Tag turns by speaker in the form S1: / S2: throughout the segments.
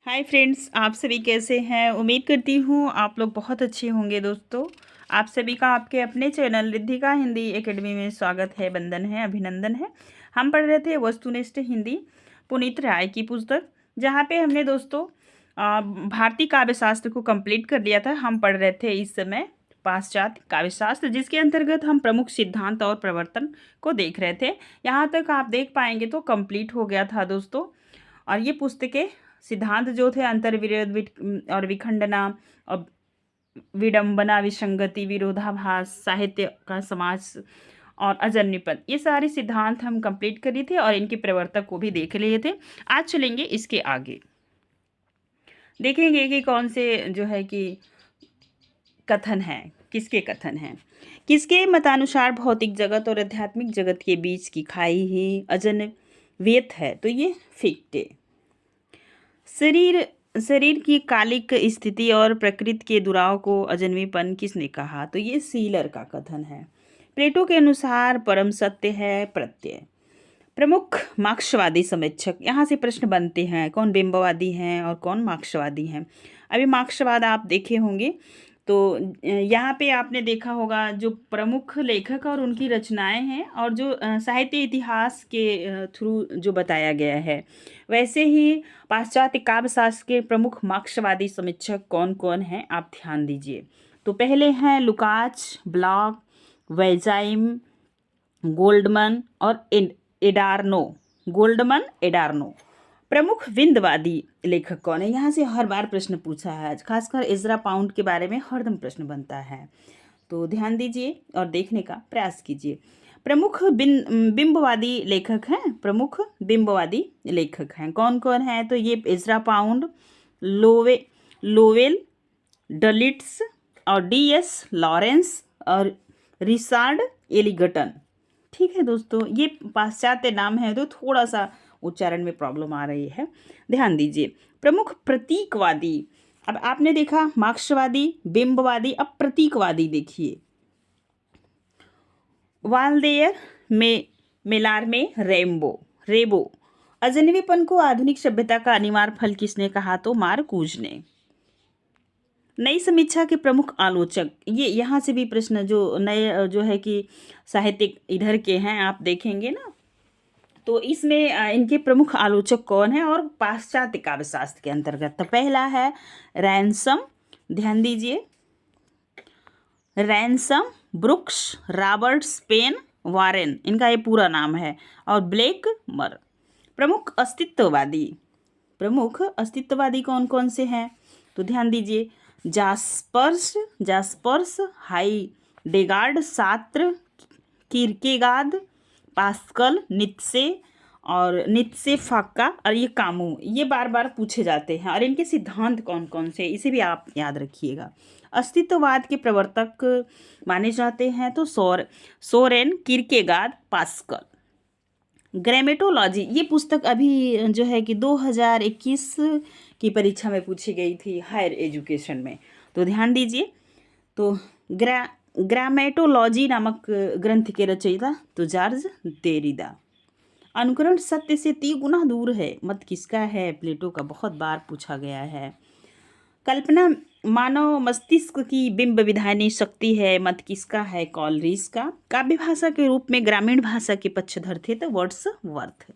S1: Hi friends, आप सभी कैसे हैं। उम्मीद करती हूँ आप लोग बहुत अच्छे होंगे। दोस्तों, आप सभी का आपके अपने चैनल रिद्धिका हिंदी एकेडमी में स्वागत है, वंदन है, अभिनंदन है। हम पढ़ रहे थे वस्तुनिष्ठ हिंदी पुनीत राय की पुस्तक, जहाँ पे हमने दोस्तों भारतीय काव्यशास्त्र को कंप्लीट कर लिया था। हम पढ़ रहे थे इस समय पाश्चात्य काव्यशास्त्र, जिसके अंतर्गत हम प्रमुख सिद्धांत और प्रवर्तन को देख रहे थे। यहाँ तक आप देख पाएंगे तो कंप्लीट हो गया था दोस्तों। और ये पुस्तकें सिद्धांत जो थे अंतर्विरोध और विखंडना और विडंबना, विसंगति, विरोधाभास, साहित्य का समाज और अजन्यपद, ये सारे सिद्धांत हम कंप्लीट करी थे और इनके प्रवर्तक को भी देख लिए थे। आज चलेंगे इसके आगे, देखेंगे कि कौन से जो है कि कथन है, किसके कथन हैं। किसके मतानुसार भौतिक जगत और आध्यात्मिक जगत के बीच की खाई ही अजन्यवेत है, तो ये फिक्टे। शरीर शरीर की कालिक स्थिति और प्रकृति के दुराव को अजन्मेपन किसने कहा, तो ये सीलर का कथन है। प्लेटो के अनुसार परम सत्य है प्रत्यय। प्रमुख मार्क्सवादी समीक्षक, यहाँ से प्रश्न बनते हैं कौन बिंबवादी हैं और कौन मार्क्सवादी हैं। अभी मार्क्सवाद आप देखे होंगे, तो यहाँ पे आपने देखा होगा जो प्रमुख लेखक और उनकी रचनाएं हैं और जो साहित्य इतिहास के थ्रू जो बताया गया है। वैसे ही पाश्चात्य काव्यशास्त्र के प्रमुख मार्क्सवादी समीक्षक कौन कौन हैं, आप ध्यान दीजिए। तो पहले हैं लुकाच, ब्लॉक, वेजाइम, गोल्डमन और एडार्नो। गोल्डमन, एडार्नो। प्रमुख विंदवादी लेखक कौन है, यहाँ से हर बार प्रश्न पूछा है। खासकर इजरा पाउंड के बारे में हरदम प्रश्न बनता है, तो ध्यान दीजिए और देखने का प्रयास कीजिए। प्रमुख बिंबवादी लेखक हैं, प्रमुख बिंबवादी लेखक हैं कौन कौन हैं, तो ये इजरा पाउंड, लोवेल, डलिट्स और DS लॉरेंस और रिचार्ड एलिगटन। ठीक है दोस्तों, ये पाश्चात्य नाम है तो थोड़ा सा उच्चारण में प्रॉब्लम आ रही है, ध्यान दीजिए। प्रमुख प्रतीकवादी, अब आपने देखा मार्क्सवादी, बिंबवादी, अब प्रतीकवादी देखिए। वाल्डेयर में मेलार्मे, रेबो। अजन्मेपन को आधुनिक सभ्यता का अनिवार्य फल किसने कहा, तो मार्कूज ने। नई समीक्षा के प्रमुख आलोचक, ये यहाँ से भी प्रश्न जो नए जो है कि साहित्यिक इधर के हैं आप देखेंगे ना, तो इसमें इनके प्रमुख आलोचक कौन है और पाश्चात्य काव्यशास्त्र के अंतर्गत। तो पहला है रैनसम, ध्यान दीजिए, Ransom, Brooks, Roberts, Penn, Warren, इनका ये पूरा नाम है, और ब्लेक मर। प्रमुख अस्तित्ववादी कौन कौन से हैं, तो ध्यान दीजिए, जास्पर्स, हाइडेगार्ड, सात्र, किरकेगाद, पास्कल, नित्से फाक्का और ये कामू, ये बार बार पूछे जाते हैं। और इनके सिद्धांत कौन कौन से, इसे भी आप याद रखिएगा। अस्तित्ववाद के प्रवर्तक माने जाते हैं तो सोरेन, किरकेगाद, पास्कल। ग्रामेटोलॉजी, ये पुस्तक अभी जो है कि 2021 की परीक्षा में पूछी गई थी हायर एजुकेशन में, तो ध्यान दीजिए। तो ग्रामेटोलॉजी नामक ग्रंथ के रचयिता तो जॉर्ज देरिदा। अनुकरण सत्य से 3 गुना दूर है, मत किसका है, प्लेटो का, बहुत बार पूछा गया है। कल्पना मानव मस्तिष्क की बिंब विधानी शक्ति है, मत किसका है, कॉलरिज का। काव्य भाषा के रूप में ग्रामीण भाषा के पक्षधर थे तो वर्ड्सवर्थ।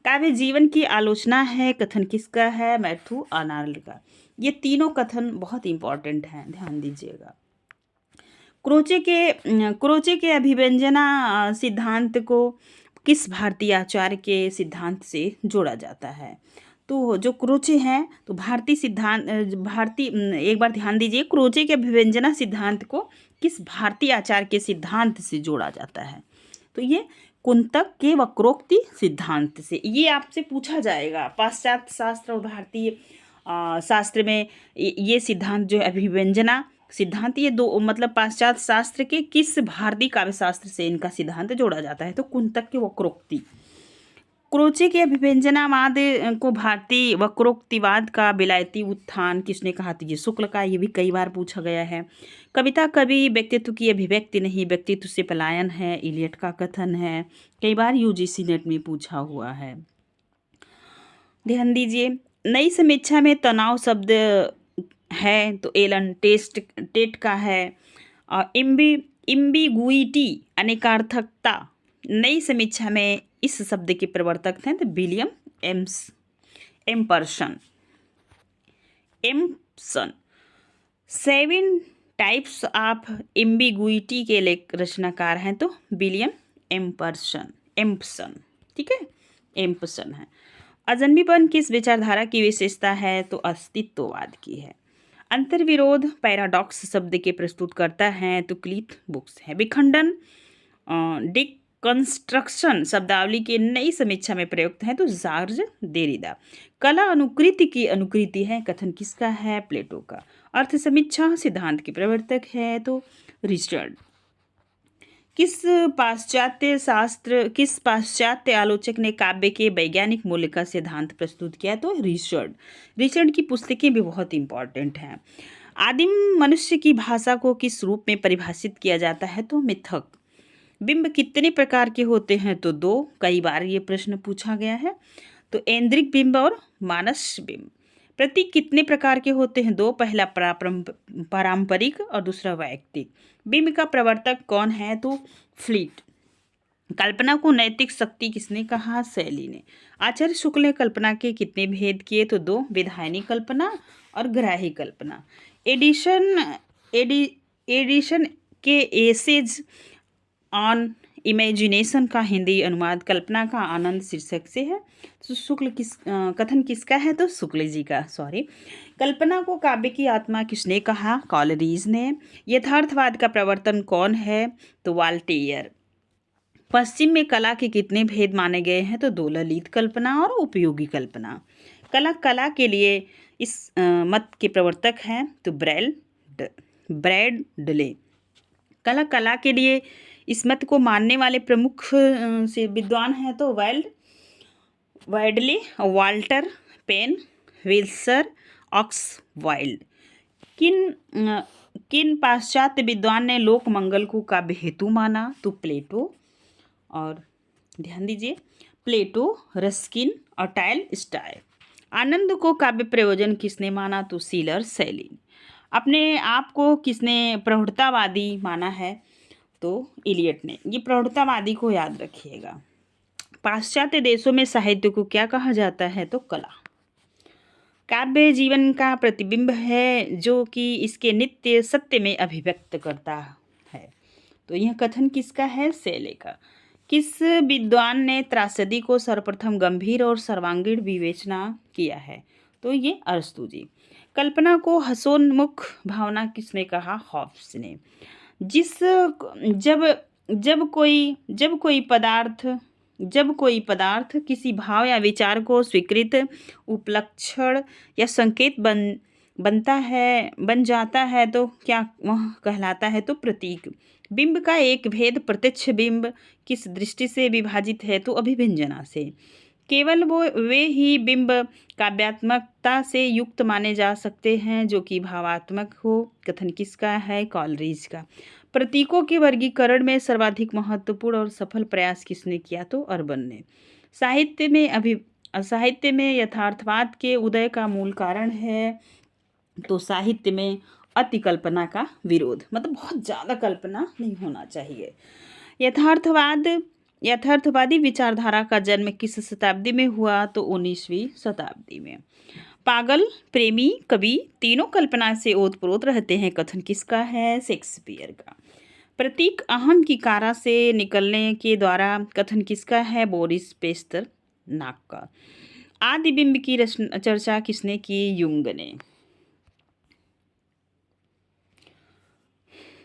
S1: काव्य जीवन की आलोचना है, कथन किसका है, मैथ्यू आर्नल्ड का। ये तीनों कथन बहुत इंपॉर्टेंट हैं, ध्यान दीजिएगा। क्रोचे के अभिव्यंजना सिद्धांत को किस भारतीय आचार्य के सिद्धांत से जोड़ा जाता है, तो जो क्रोचे हैं तो एक बार ध्यान दीजिए, क्रोचे के अभिव्यंजना सिद्धांत को किस भारतीय आचार्य के सिद्धांत से जोड़ा जाता है, तो ये कुंतक के वक्रोक्ति सिद्धांत से। ये आपसे पूछा जाएगा पाश्चात्य शास्त्र और भारतीय शास्त्र में, ये सिद्धांत जो अभिव्यंजना सिद्धांत, ये दो मतलब पाश्चात्य शास्त्र के किस भारतीय काव्यशास्त्र से इनका सिद्धांत जोड़ा जाता है, तो कुंतक के वक्रोक्ति। क्रोचे के अभिव्यंजनावाद को भारतीय वक्रोक्तिवाद का विलायती उत्थान किसने कहा, तो ये शुक्ल का, ये भी कई बार पूछा गया है। कविता कवि व्यक्तित्व की अभिव्यक्ति नहीं, व्यक्तित्व से पलायन है, इलियट का कथन है, कई बार UGC नेट में पूछा हुआ है। ध्यान दीजिए। नई समीक्षा में तनाव शब्द है तो एलन टेट का है। और इम्बिगुइटी अनेकार्थकता, नई समीक्षा में इस शब्द के प्रवर्तक थे तो William एम्परसन Empson. 7 types of ambiguity के रचनाकार हैं तो विलियम एम्पसन। ठीक है, एम्पसन है। अजन्मीपन किस विचारधारा की विशेषता है तो अस्तित्ववाद की है। अंतर्विरोध पैराडॉक्स शब्द के प्रस्तुत करता है तो क्लीथ बुक्स है। विखंडन डिकंस्ट्रक्शन शब्दावली के नई समीक्षा में प्रयुक्त है तो जॉर्ज देरिडा। कला अनुकृति की अनुकृति है, कथन किसका है, प्लेटो का। अर्थ समीक्षा सिद्धांत के प्रवर्तक है तो रिचर्ड। किस पाश्चात्य आलोचक ने काव्य के वैज्ञानिक मूल्य का सिद्धांत प्रस्तुत किया तो रिचर्ड की पुस्तकें भी बहुत इंपॉर्टेंट हैं। आदिम मनुष्य की भाषा को किस रूप में परिभाषित किया जाता है तो मिथक। बिंब कितने प्रकार के होते हैं तो 2, कई बार ये प्रश्न पूछा गया है। तो ऐन्द्रिक बिंब और मानस बिंब। प्रतीक कितने प्रकार के होते हैं 2, पहला पारंपरिक और दूसरा वैयक्तिक। बिंब का प्रवर्तक कौन है तो फ्लीट। कल्पना को नैतिक शक्ति किसने कहा, शैली ने। आचार्य शुक्ल ने कल्पना के कितने भेद किए तो 2, विधायनी कल्पना और ग्राही कल्पना। एडिशन के एसेज ऑन इमेजिनेशन का हिंदी अनुवाद कल्पना का आनंद शीर्षक से है। तो कथन किसका है तो शुक्ल जी का, सॉरी। कल्पना को काव्य की आत्मा किसने कहा, कॉलरीज ने। यथार्थवाद का प्रवर्तन कौन है तो वाल्टेयर। पश्चिम में कला के कितने भेद माने गए हैं तो 2, ललित कल्पना और उपयोगी कल्पना। कला के लिए इस मत के प्रवर्तक हैं तो ब्रैडले। कला के लिए इस मत को मानने वाले प्रमुख से विद्वान हैं तो वाइडले, वाल्टर पेन, विल्सर, ऑक्सवाइल्ड। किन पाश्चात्य विद्वान ने लोक मंगल को काव्य हेतु माना तो प्लेटो। और ध्यान दीजिए, प्लेटो, रस्किन और टाइल स्टाय। आनंद को काव्य प्रयोजन किसने माना तो सीलर, सैलिन। अपने आप को किसने प्रौढ़तावादी माना है तो इलियट ने। ये प्रौढ़तावादी को याद रखिएगा। पाश्चात्य देशों में साहित्य को क्या कहा जाता है तो कला। काव्य जीवन का प्रतिबिंब है जो कि इसके नित्य सत्य में अभिव्यक्त करता है। तो यह कथन किसका है, शैले का। किस विद्वान ने त्रासदी को सर्वप्रथम गंभीर और सर्वांगीण विवेचना किया है तो ये अरस्तु जी। कल्पना को हसोन्मुख भावना किसने कहा, हॉब्स ने। जब कोई पदार्थ किसी भाव या विचार को स्वीकृत उपलक्षण या संकेत बन जाता है तो क्या वह कहलाता है तो प्रतीक। बिंब का एक भेद प्रत्यक्ष बिंब किस दृष्टि से विभाजित है तो अभिव्यंजना से। केवल वे ही बिंब काव्यात्मकता से युक्त माने जा सकते हैं जो कि भावात्मक हो। कथन किसका है, कॉलरीज का। प्रतीकों के वर्गीकरण में सर्वाधिक महत्वपूर्ण और सफल प्रयास किसने किया तो अर्बन ने। साहित्य में यथार्थवाद के उदय का मूल कारण है तो साहित्य में अति कल्पना का विरोध, मतलब बहुत ज़्यादा कल्पना नहीं होना चाहिए। यथार्थवादी विचारधारा का जन्म किस शताब्दी में हुआ तो 19वीं शताब्दी में। पागल, प्रेमी, कवि तीनों कल्पना से ओतप्रोत रहते हैं। कथन किसका है, शेक्सपियर का। प्रतीक अहम की कारा से निकलने के द्वारा। कथन किसका है, बोरिस पेस्तरनाक का। आदि बिंब की चर्चा किसने की, युंग ने।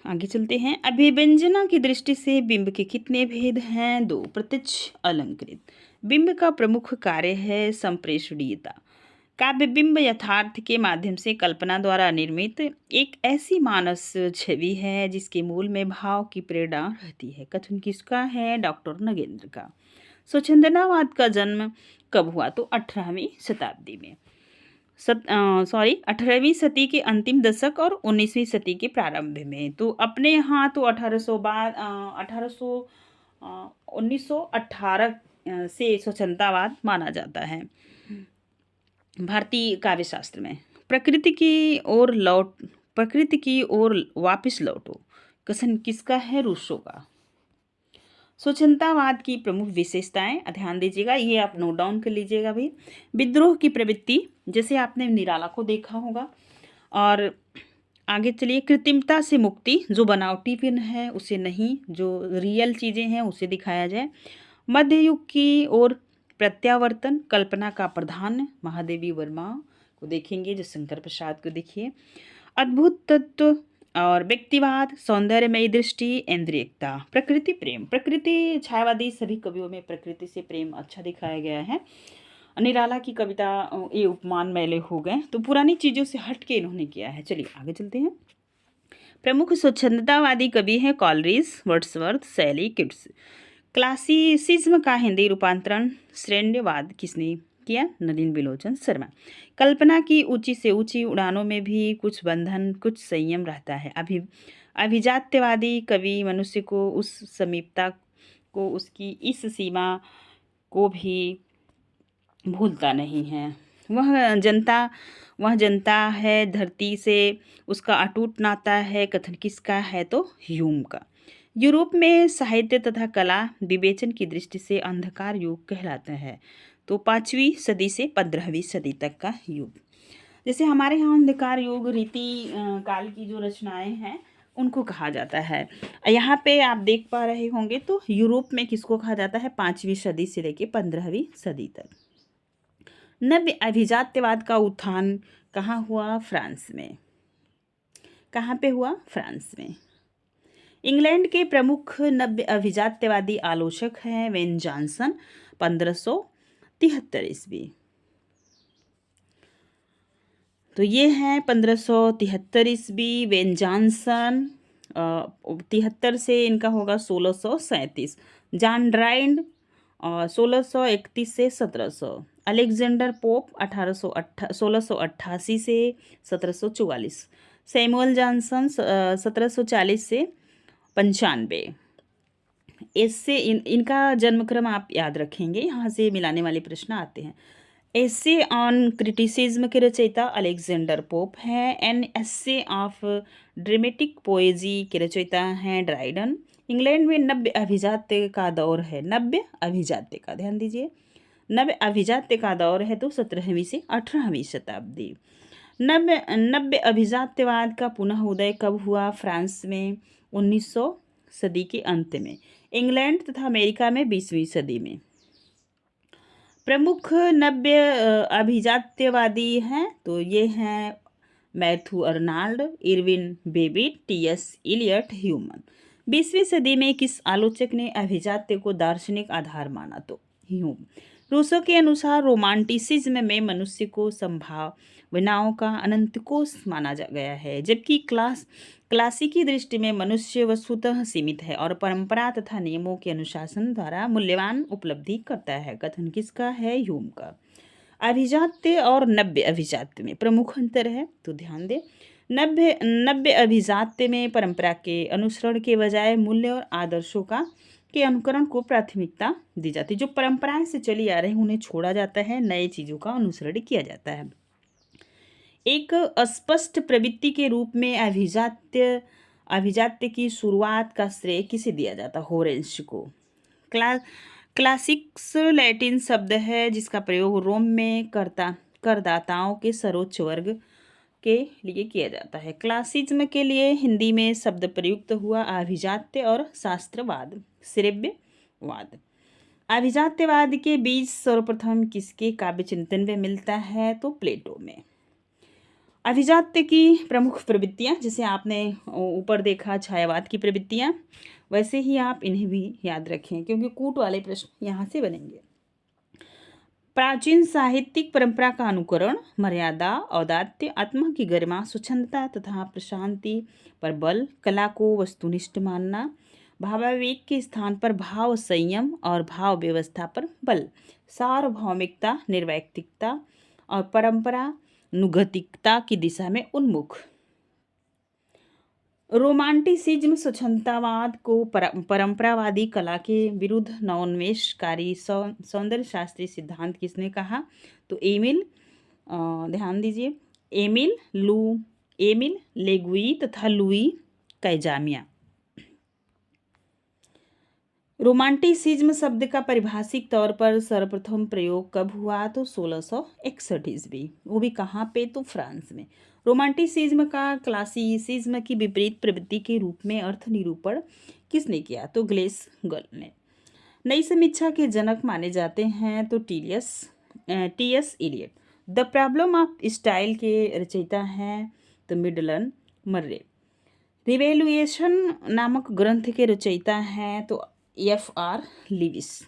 S1: आगे चलते हैं। अभिव्यंजना की दृष्टि से बिंब के कितने भेद हैं, 2, प्रत्यक्ष, अलंकृत। बिंब का प्रमुख कार्य है संप्रेषणीयता। काव्य बिंब यथार्थ के माध्यम से कल्पना द्वारा निर्मित एक ऐसी मानस छवि है जिसके मूल में भाव की प्रेरणा रहती है। कथन किसका है, डॉक्टर नगेंद्र का। स्वच्छंदनावाद का जन्म कब हुआ तो 18वीं शताब्दी में। 18वीं सदी के अंतिम दशक और 19वीं सदी के प्रारंभ में। तो अपने यहाँ तो 1918 से स्वच्छंदतावाद माना जाता है। भारतीय काव्य शास्त्र में प्रकृति की ओर वापस लौटो कथन किसका है? रूसो का। स्वच्छंदतावाद की प्रमुख विशेषताएं ध्यान दीजिएगा, ये आप नोट डाउन कर लीजिएगा भाई। विद्रोह की प्रवृत्ति, जैसे आपने निराला को देखा होगा। और आगे चलिए, कृत्रिमता से मुक्ति, जो बनावटीपन है उसे नहीं, जो रियल चीज़ें हैं उसे दिखाया जाए। मध्य युग की ओर प्रत्यावर्तन, कल्पना का प्रधान, महादेवी वर्मा को देखेंगे, जो शंकर प्रसाद को देखिए। अद्भुत तत्व और व्यक्तिवाद, सौंदर्यमयी दृष्टि, इंद्रियकता, प्रकृति प्रेम, प्रकृति छायावादी सभी कवियों में प्रकृति से प्रेम अच्छा दिखाया गया है। निराला की कविता ये उपमान मैले हो गए, तो पुरानी चीज़ों से हट के इन्होंने किया है। चलिए आगे चलते हैं। प्रमुख स्वच्छंदतावादी कवि हैं कॉलरिज, वर्ड्सवर्थ, शैली, किट्स। क्लासिसिज्म का हिंदी रूपांतरण श्रेण्यवाद किसने किया? नलिन बिलोचन शर्मा। कल्पना की ऊंची से ऊंची उड़ानों में भी कुछ बंधन, कुछ संयम रहता है। अभिजात्यवादी कवि मनुष्य को उस समीपता को, उसकी इस सीमा को भी भूलता नहीं है। वह जनता है धरती से, उसका अटूट नाता है। कथन किसका है? तो ह्यूम का। यूरोप में साहित्य तथा कला विवेचन की दृष्टि से अंधकार युग कहलाता है। तो 5वीं सदी से 15वीं सदी तक का युग। जैसे हमारे यहाँ अंधकार युग रीति काल की जो रचनाएं हैं उनको कहा जाता है। यहाँ पे आप देख पा रहे होंगे, तो यूरोप में किसको कहा जाता है? 5वीं सदी से लेके 15वीं सदी तक। नव्य अभिजात्यवाद का उत्थान कहाँ हुआ? फ्रांस में। कहाँ पे हुआ? फ्रांस में। इंग्लैंड के प्रमुख नव्य अभिजात्यवादी आलोचक हैं वेन जॉनसन, 1573 ईस्वी। तो ये हैं 1573 ईस्वी वेन जॉनसन। 73 से इनका होगा 1637। जॉन ड्राइंड 1631 से 1700। अलेक्जेंडर पोप 1688 से 1744। सैमुअल जॉनसन 1740 से 95। इससे इनका जन्मक्रम आप याद रखेंगे, यहाँ से मिलाने वाले प्रश्न आते हैं। एसे ऑन क्रिटिसिज्म के रचयिता अलेक्जेंडर पोप हैं। एन एसे ऑफ ड्रामेटिक पोएजी के रचयिता हैं ड्राइडन। इंग्लैंड में नव्य अभिजात्य का दौर है। नव्य अभिजात्य का ध्यान दीजिए, नव्य अभिजात्य का दौर है तो 17वीं से 18वीं शताब्दी। नव्य अभिजात्यवाद का पुनः उदय कब हुआ? फ्रांस में 1900 सदी के अंत में। इंग्लैंड तथा अमेरिका में 20वीं सदी में। प्रमुख नव्य अभिजात्यवादी हैं तो ये हैं Matthew Arnold, Irving Babbitt, T S. Eliot, Hulme. 20वीं सदी में किस आलोचक ने अभिजात्य को दार्शनिक आधार माना? तो ह्यूम। रूसो के अनुसार रोमांटिसिज्म में मनुष्य को संभावनाओं का अनंत कोश माना गया है, जबकि क्लासिकी दृष्टि में मनुष्य वस्तुतः सीमित है और परंपरा तथा नियमों के अनुशासन द्वारा मूल्यवान उपलब्धि करता है। कथन किसका है? ह्यूम का। अभिजात्य और नव्य अभिजात्य में प्रमुख अंतर है, तो ध्यान दें। नव्य अभिजात्य में परंपरा के अनुसरण के बजाय मूल्य और आदर्शों के अनुकरण को प्राथमिकता दी जाती है। जो परंपराएं से चली आ रही हैं उन्हें छोड़ा जाता है, नए चीज़ों का अनुसरण किया जाता है। एक अस्पष्ट प्रवृत्ति के रूप में अभिजात्य की शुरुआत का श्रेय किसे दिया जाता? होरेंस को। क्लासिक्स लैटिन शब्द है जिसका प्रयोग रोम में करदाताओं के सर्वोच्च वर्ग के लिए किया जाता है। क्लासिज्म के लिए हिंदी में शब्द प्रयुक्त हुआ अभिजात्य और शास्त्रवाद, श्रव्यवाद। अभिजात्यवाद के बीज सर्वप्रथम किसके काव्य चिंतन में मिलता है? तो प्लेटो में। अभिजात्य की प्रमुख प्रवृत्तियाँ, जैसे आपने ऊपर देखा छायावाद की प्रवृत्तियाँ, वैसे ही आप इन्हें भी याद रखें क्योंकि कूट वाले प्रश्न यहाँ से बनेंगे। प्राचीन साहित्यिक परंपरा का अनुकरण, मर्यादा, औदात्य, आत्मा की गरिमा, स्वच्छंदता तथा प्रशांति पर बल, कला को वस्तुनिष्ठ मानना, भावावेग के स्थान पर भाव संयम और भाव व्यवस्था पर बल, सार्वभौमिकता, निर्वैयक्तिकता और परंपरानुगतिकता की दिशा में उन्मुख। रोमांटिसिज्म स्वच्छंदतावाद को परंपरावादी कला के विरुद्ध नवोन्मेषकारी सौंदर्य शास्त्रीय सिद्धांत किसने कहा? तो एमिल ध्यान दीजिए, एमिल लेगुई तथा लुई कैजामिया। रोमांटिसिज्म शब्द का पारिभाषिक तौर पर सर्वप्रथम प्रयोग कब हुआ? तो 1661 ईस्वी। वो भी कहाँ पे? तो फ्रांस में। रोमांटिसिज्म का क्लासिसिज्म की विपरीत प्रवृत्ति के रूप में अर्थ निरूपण किसने किया? तो ग्लेसगल ने। नई समीक्षा के जनक माने जाते हैं तो T S Eliot. The problem of style के रचयिता हैं तो मिडलन मर्रे। रिवेल्युएशन नामक ग्रंथ के रचयिता हैं तो एफ.आर. लिविस।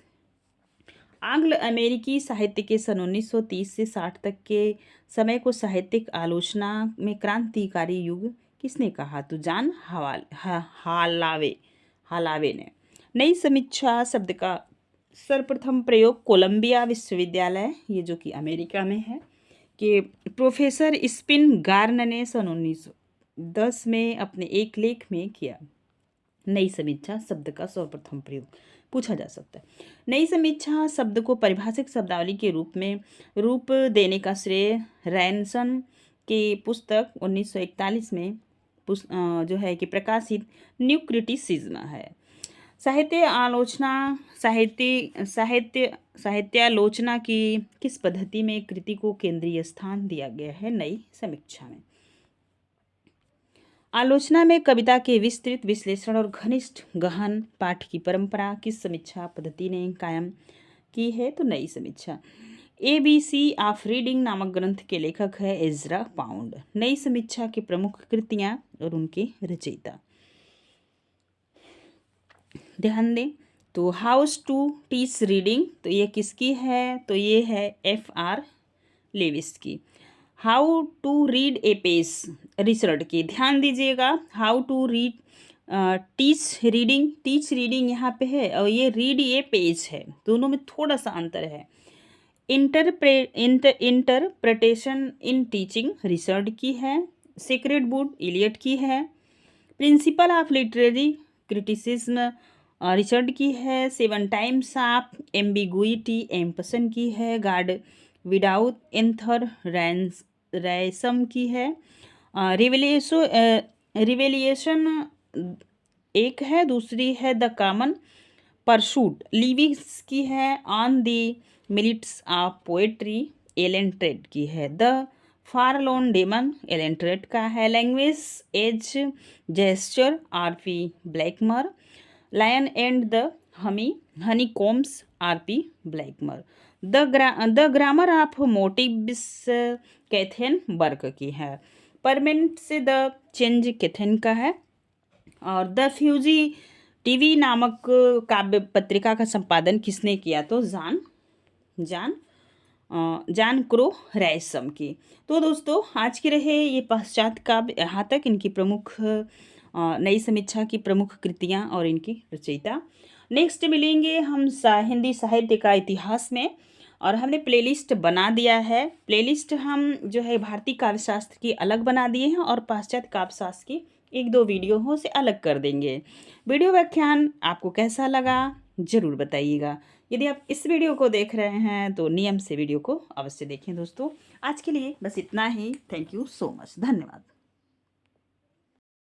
S1: आंग्ल अमेरिकी साहित्य के सन 1930 से 60 तक के समय को साहित्यिक आलोचना में क्रांतिकारी युग किसने कहा? तो जॉन हालावे ने। नई समीक्षा शब्द का सर्वप्रथम प्रयोग कोलंबिया विश्वविद्यालय, ये जो कि अमेरिका में है, कि प्रोफेसर स्पिन गार्न ने सन 1910 में अपने एक लेख में किया। नई समीक्षा शब्द का सर्वप्रथम प्रयोग पूछा जा सकता है। नई समीक्षा शब्द को पारिभाषिक शब्दावली के रूप देने का श्रेय रैनसन की पुस्तक 1941 में जो है कि प्रकाशित न्यू क्रिटिसिज्म है। साहित्यालोचना की किस पद्धति में कृति को केंद्रीय स्थान दिया गया है? नई समीक्षा में। आलोचना में कविता के विस्तृत विश्लेषण और घनिष्ठ गहन पाठ की परंपरा किस समीक्षा पद्धति ने कायम की है? तो नई समीक्षा। ABC ऑफ रीडिंग नामक ग्रंथ के लेखक है एजरा पाउंड। नई समीक्षा की प्रमुख कृतियां और उनके रचयिता ध्यान दें तो हाउस टू टीच रीडिंग, तो ये किसकी है? तो ये है F.R. लेविस की। How to read a page, Richard की। ध्यान दीजिएगा, how to read teach reading यहाँ पे है और ये रीड ए पेज है, दोनों में थोड़ा सा अंतर है। इंटरप्रिटेशन इन टीचिंग, रिचर्ड की है। सीक्रेट बुक, इलियट की है। Principle of literary criticism, Richard की है। 7 टाइम्स ऑफ एम्बिगुइटी, एम्पसन की है। गॉड विदाउट एंथर, रैसम की है। रिवेलिएशन एक है, दूसरी है द कॉमन परसूट, लिविस की है। On the limits of poetry, Allen ट्रेड की है। द फारलोन डेमन, एलन ट्रेड का है। Language as gesture, R.P. Blackmur. Lion and the honeycomb, R.P. Blackmur. The grammar of motives, कैथेन बर्क की है। परमानेंट से द चेंज, कैथेन का है। और द फ्यूजी टीवी नामक काव्य पत्रिका का संपादन किसने किया? तो जान क्रो रैसम की। तो दोस्तों आज के रहे ये पश्चात काव्य यहाँ तक, इनकी प्रमुख नई समीक्षा की प्रमुख कृतियाँ और इनकी रचयिता। नेक्स्ट मिलेंगे हम हिंदी साहित्य का इतिहास में, और हमने प्लेलिस्ट बना दिया है। प्लेलिस्ट हम जो है भारतीय काव्यशास्त्र की अलग बना दिए हैं और पाश्चात्य काव्यशास्त्र की 1-2 वीडियो हो से अलग कर देंगे। वीडियो व्याख्यान आपको कैसा लगा ज़रूर बताइएगा। यदि आप इस वीडियो को देख रहे हैं तो नियम से वीडियो को अवश्य देखें। दोस्तों आज के लिए बस इतना ही। थैंक यू सो मच, धन्यवाद।